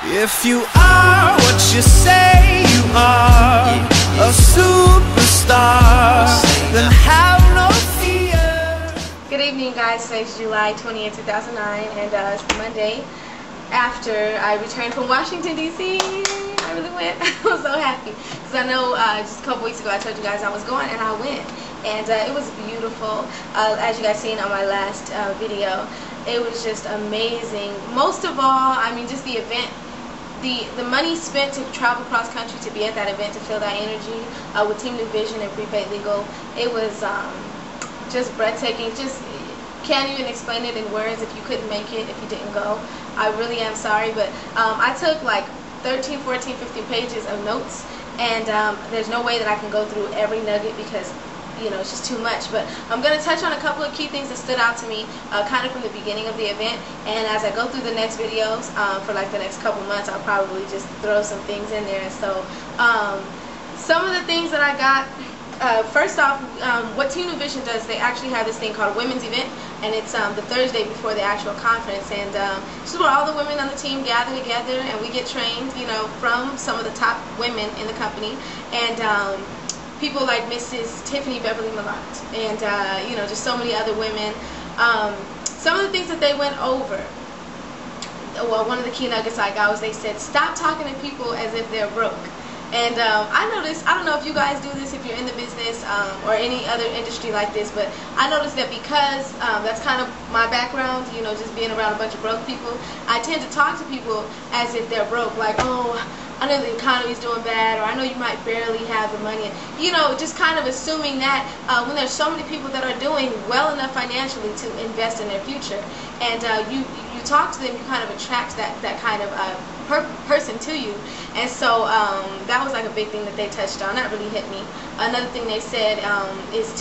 If you are what you say you are, a superstar, then have no fear. Good evening, guys. Today's July 20th, 2009, and it's Monday after I returned from Washington, D.C. I really went. I was so happy because I know just a couple weeks ago I told you guys I was going, and I went. And it was beautiful, as you guys seen on my last video. It was just amazing. Most of all, I mean, just the event. The money spent to travel cross country to be at that event, to feel that energy with Team New Vision and Prepaid Legal, it was just breathtaking. Just can't even explain it in words if you couldn't make it, if you didn't go. I really am sorry, but I took like 13, 14, 15 pages of notes, and there's no way that I can go through every nugget because it's just too much. But I'm going to touch on a couple of key things that stood out to me kind of from the beginning of the event, and as I go through the next videos for like the next couple months, I'll probably just throw some things in there. So some of the things that I got, first off, what Team New Vision does, they actually have this thing called a women's event, and it's the Thursday before the actual conference, and this is where all the women on the team gather together, and we get trained from some of the top women in the company, and people like Mrs. Tiffany Beverly Malott, and just so many other women. Some of the things that they went over, well, one of the key nuggets I got was they said, stop talking to people as if they're broke. And I noticed, I don't know if you guys do this if you're in the business or any other industry like this, but I noticed that because that's kind of my background, just being around a bunch of broke people, I tend to talk to people as if they're broke, like, oh, I know the economy's doing bad, or I know you might barely have the money, just kind of assuming that when there's so many people that are doing well enough financially to invest in their future, and you talk to them, you kind of attract that kind of person to you. And so that was like a big thing that they touched on. That really hit me. Another thing they said is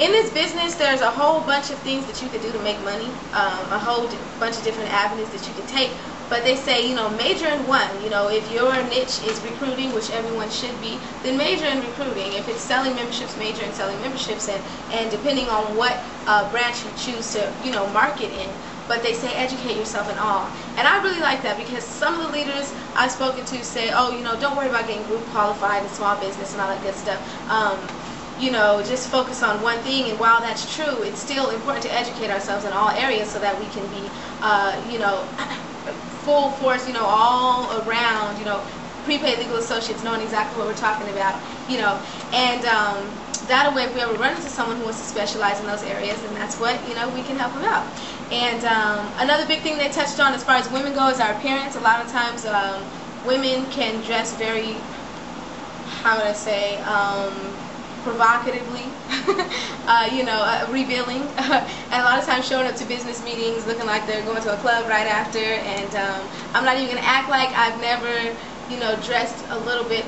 in this business, there's a whole bunch of things that you could do to make money, a whole bunch of different avenues that you could take. But they say, major in one. If your niche is recruiting, which everyone should be, then major in recruiting. If it's selling memberships, major in selling memberships, and depending on what branch you choose to, market in. But they say educate yourself in all. And I really like that, because some of the leaders I've spoken to say, oh, don't worry about getting group qualified in small business and all that good stuff. Just focus on one thing. And while that's true, it's still important to educate ourselves in all areas so that we can be, full force, all around, prepaid legal associates knowing exactly what we're talking about, and that way, if we ever run into someone who wants to specialize in those areas, then that's what, we can help them out. And another big thing they touched on as far as women go is our appearance. A lot of times, women can dress very, how would I say, provocatively, revealing, and a lot of times showing up to business meetings looking like they're going to a club right after, and I'm not even going to act like I've never, dressed a little bit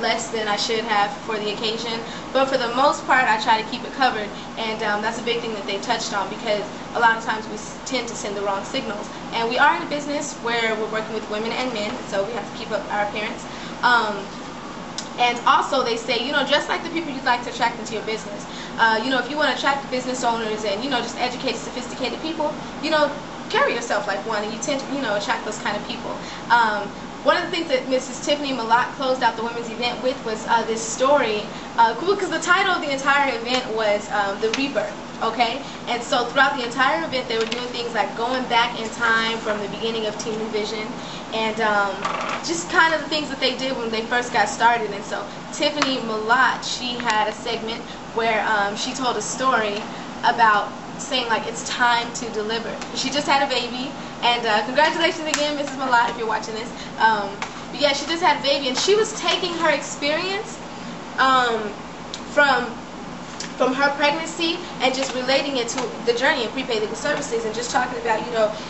less than I should have for the occasion, but for the most part I try to keep it covered, and that's a big thing that they touched on, because a lot of times we tend to send the wrong signals, and we are in a business where we're working with women and men, so we have to keep up our appearance. And also they say, just like the people you'd like to attract into your business, if you want to attract business owners and, just educated, sophisticated people, carry yourself like one, and you tend to, attract those kind of people. One of the things that Mrs. Tiffany Malott closed out the women's event with was this story, because the title of the entire event was The Rebirth. Okay, and so throughout the entire event they were doing things like going back in time from the beginning of Team New Vision, and just kind of the things that they did when they first got started. And so Tiffany Malott, she had a segment where she told a story about saying like it's time to deliver. She just had a baby, and congratulations again, Mrs. Malott, if you're watching this. But yeah, she just had a baby, and she was taking her experience from her pregnancy and just relating it to the journey in prepaid legal services, and just talking about,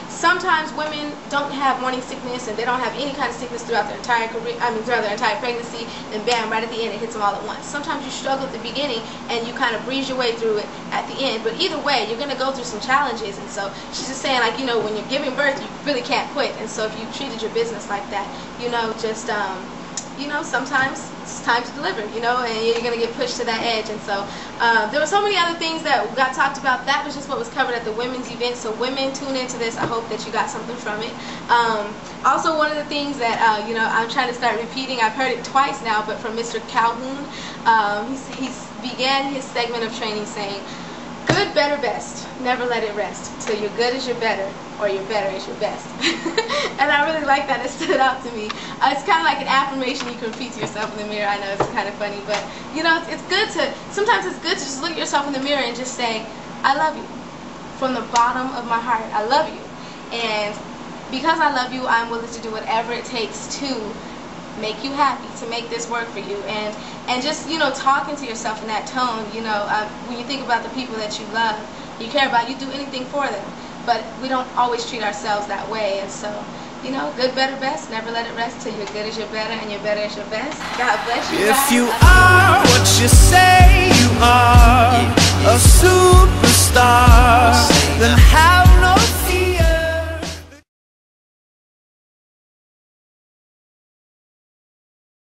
sometimes women don't have morning sickness, and they don't have any kind of sickness throughout their entire career, throughout their entire pregnancy, and bam, right at the end it hits them all at once. Sometimes you struggle at the beginning and you kind of breeze your way through it at the end, but either way you're going to go through some challenges. And so she's just saying, like, when you're giving birth, you really can't quit. And so if you treated your business like that, just sometimes it's time to deliver, and you're going to get pushed to that edge. And so there were so many other things that got talked about. That was just what was covered at the women's event. So women, tune into this. I hope that you got something from it. Also, one of the things that you know, I'm trying to start repeating. I've heard it twice now, but from Mr. Calhoun, he's began his segment of training saying, "Good, better, best. Never let it rest. Till you're good as you're better, or you're better as your best." And I really like that. It stood out to me. It's kind of like an affirmation you can repeat to yourself in the mirror. I know it's kind of funny, but you know, it's good to, sometimes it's good to just look at yourself in the mirror and just say, "I love you. From the bottom of my heart, I love you. And because I love you, I'm willing to do whatever it takes to make you happy, to make this work for you." And just, you know, talking to yourself in that tone, you know, when you think about the people that you love, you care about, you do anything for them. But we don't always treat ourselves that way. And so, you know, good, better, best. Never let it rest till you're good as you're better and you're better as your best. God bless you guys. If you are what you say you are, a superstar, then how